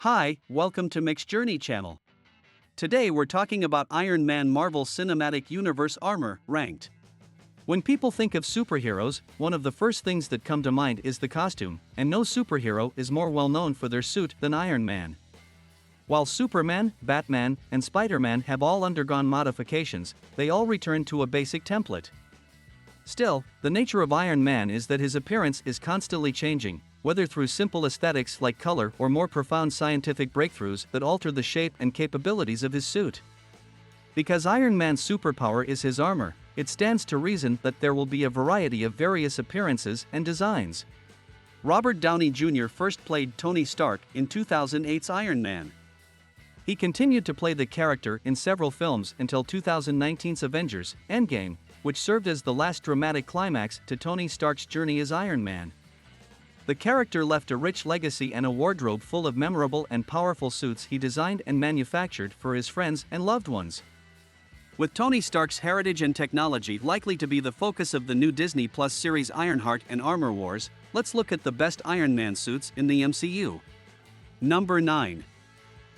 Hi, welcome to Mixed Journey channel. Today we're talking about Iron Man Marvel Cinematic Universe armor, ranked. When people think of superheroes, one of the first things that come to mind is the costume, and no superhero is more well known for their suit than Iron Man. While Superman, Batman, and Spider-Man have all undergone modifications, they all return to a basic template. Still, the nature of Iron Man is that his appearance is constantly changing, whether through simple aesthetics like color or more profound scientific breakthroughs that alter the shape and capabilities of his suit. Because Iron Man's superpower is his armor, it stands to reason that there will be a variety of various appearances and designs. Robert Downey Jr. first played Tony Stark in 2008's Iron Man. He continued to play the character in several films until 2019's Avengers, Endgame, which served as the last dramatic climax to Tony Stark's journey as Iron Man. The character left a rich legacy and a wardrobe full of memorable and powerful suits he designed and manufactured for his friends and loved ones. With Tony Stark's heritage and technology likely to be the focus of the new Disney Plus series Ironheart and Armor Wars, let's look at the best Iron Man suits in the MCU. Number 9.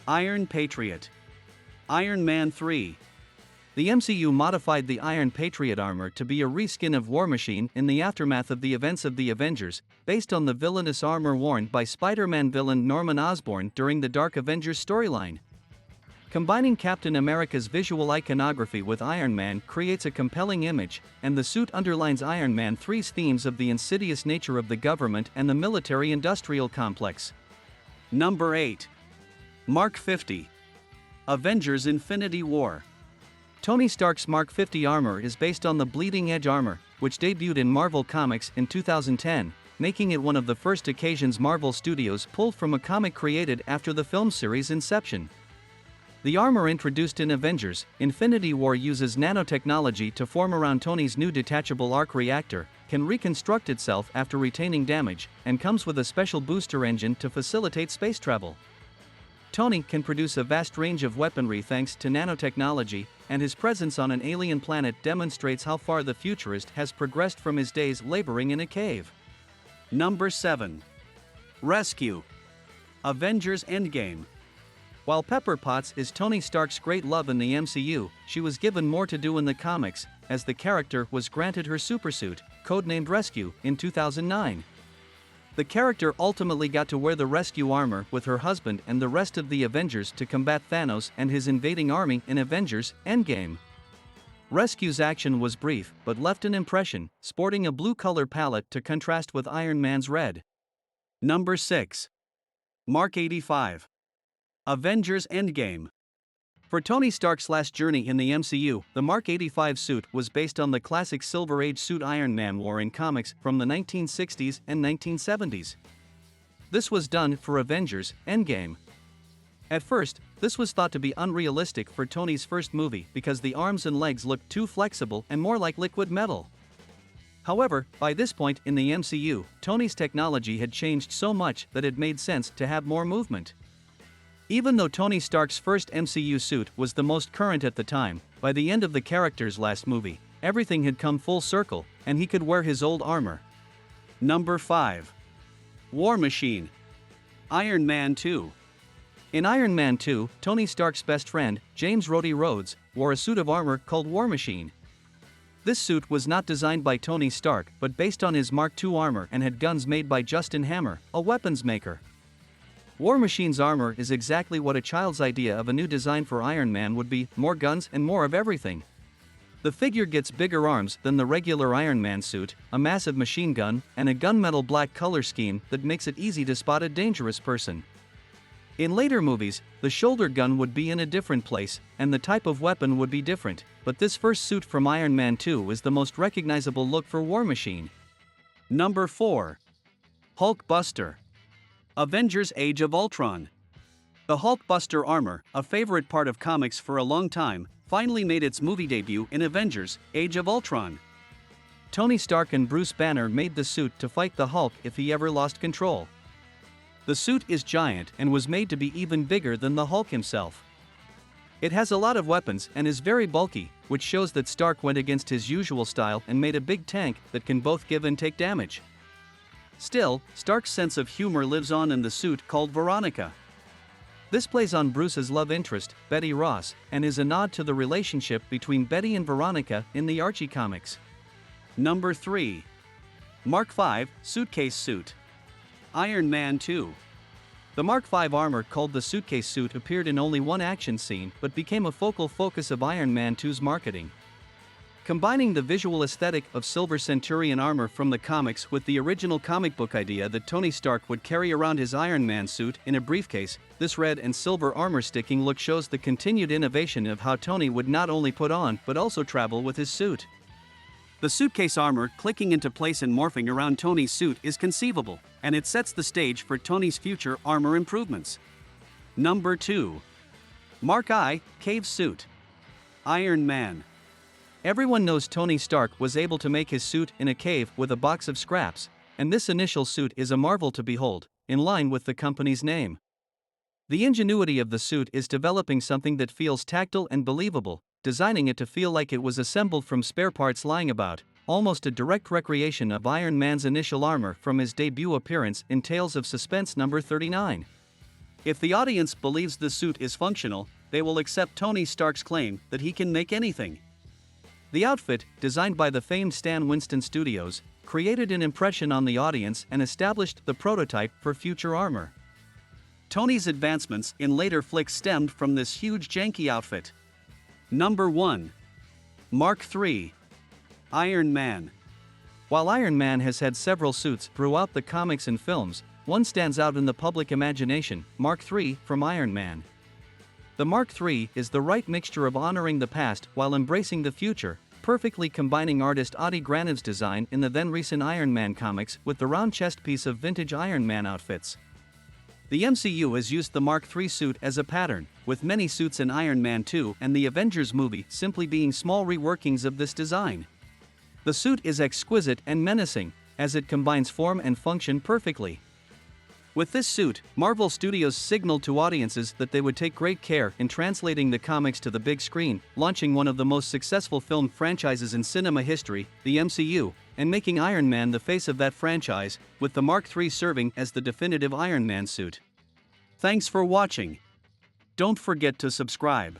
Iron Patriot. Iron Man 3. The MCU modified the Iron Patriot armor to be a reskin of War Machine in the aftermath of the events of the Avengers, based on the villainous armor worn by Spider-Man villain Norman Osborn during the Dark Avengers storyline. Combining Captain America's visual iconography with Iron Man creates a compelling image, and the suit underlines Iron Man 3's themes of the insidious nature of the government and the military-industrial complex. Number 8. Mark 50. Avengers Infinity War. Tony Stark's Mark 50 armor is based on the Bleeding Edge armor, which debuted in Marvel Comics in 2010, making it one of the first occasions Marvel Studios pulled from a comic created after the film series' inception. The armor introduced in Avengers, Infinity War uses nanotechnology to form around Tony's new detachable arc reactor, can reconstruct itself after retaining damage, and comes with a special booster engine to facilitate space travel. Tony can produce a vast range of weaponry thanks to nanotechnology, and his presence on an alien planet demonstrates how far the futurist has progressed from his days laboring in a cave. Number 7. Rescue. Avengers Endgame. While Pepper Potts is Tony Stark's great love in the MCU, she was given more to do in the comics, as the character was granted her supersuit, codenamed Rescue, in 2009. The character ultimately got to wear the rescue armor with her husband and the rest of the Avengers to combat Thanos and his invading army in Avengers Endgame. Rescue's action was brief but left an impression, sporting a blue color palette to contrast with Iron Man's red. Number 6. Mark 85. Avengers Endgame. For Tony Stark's last journey in the MCU, the Mark 85 suit was based on the classic Silver Age suit Iron Man wore in comics from the 1960s and 1970s. This was done for Avengers Endgame. At first, this was thought to be unrealistic for Tony's first movie because the arms and legs looked too flexible and more like liquid metal. However, by this point in the MCU, Tony's technology had changed so much that it made sense to have more movement. Even though Tony Stark's first MCU suit was the most current at the time, by the end of the character's last movie, everything had come full circle, and he could wear his old armor. Number 5. War Machine. Iron Man 2. In Iron Man 2, Tony Stark's best friend, James Rhodey Rhodes, wore a suit of armor called War Machine. This suit was not designed by Tony Stark but based on his Mark II armor and had guns made by Justin Hammer, a weapons maker. War Machine's armor is exactly what a child's idea of a new design for Iron Man would be: more guns and more of everything. The figure gets bigger arms than the regular Iron Man suit, a massive machine gun, and a gunmetal black color scheme that makes it easy to spot a dangerous person. In later movies, the shoulder gun would be in a different place, and the type of weapon would be different, but this first suit from Iron Man 2 is the most recognizable look for War Machine. Number 4. Hulk Buster. Avengers Age of Ultron. The Hulk Buster armor, a favorite part of comics for a long time, finally made its movie debut in Avengers Age of Ultron. Tony Stark and Bruce Banner made the suit to fight the Hulk if he ever lost control. The suit is giant and was made to be even bigger than the Hulk himself. It has a lot of weapons and is very bulky, which shows that Stark went against his usual style and made a big tank that can both give and take damage. Still, Stark's sense of humor lives on in the suit called Veronica. This plays on Bruce's love interest, Betty Ross, and is a nod to the relationship between Betty and Veronica in the Archie comics. Number 3. Mark V Suitcase Suit. Iron Man 2. The Mark V armor called the suitcase suit appeared in only one action scene but became a focal focus of Iron Man 2's marketing. Combining the visual aesthetic of Silver Centurion armor from the comics with the original comic book idea that Tony Stark would carry around his Iron Man suit in a briefcase, this red and silver armor sticking look shows the continued innovation of how Tony would not only put on but also travel with his suit. The suitcase armor clicking into place and morphing around Tony's suit is conceivable, and it sets the stage for Tony's future armor improvements. Number 2. Mark I Cave Suit. Iron Man. Everyone knows Tony Stark was able to make his suit in a cave with a box of scraps, and this initial suit is a marvel to behold, in line with the company's name. The ingenuity of the suit is developing something that feels tactile and believable, designing it to feel like it was assembled from spare parts lying about, almost a direct recreation of Iron Man's initial armor from his debut appearance in Tales of Suspense number 39. If the audience believes the suit is functional, they will accept Tony Stark's claim that he can make anything. The outfit, designed by the famed Stan Winston Studios, created an impression on the audience and established the prototype for future armor. Tony's advancements in later flicks stemmed from this huge janky outfit. Number 1. Mark III. Iron Man. While Iron Man has had several suits throughout the comics and films, one stands out in the public imagination, Mark III from Iron Man. The Mark III is the right mixture of honoring the past while embracing the future, perfectly combining artist Adi Granov's design in the then-recent Iron Man comics with the round chest piece of vintage Iron Man outfits. The MCU has used the Mark III suit as a pattern, with many suits in Iron Man 2 and the Avengers movie simply being small reworkings of this design. The suit is exquisite and menacing, as it combines form and function perfectly. With this suit, Marvel Studios signaled to audiences that they would take great care in translating the comics to the big screen, launching one of the most successful film franchises in cinema history, the MCU, and making Iron Man the face of that franchise, with the Mark III serving as the definitive Iron Man suit. Thanks for watching. Don't forget to subscribe.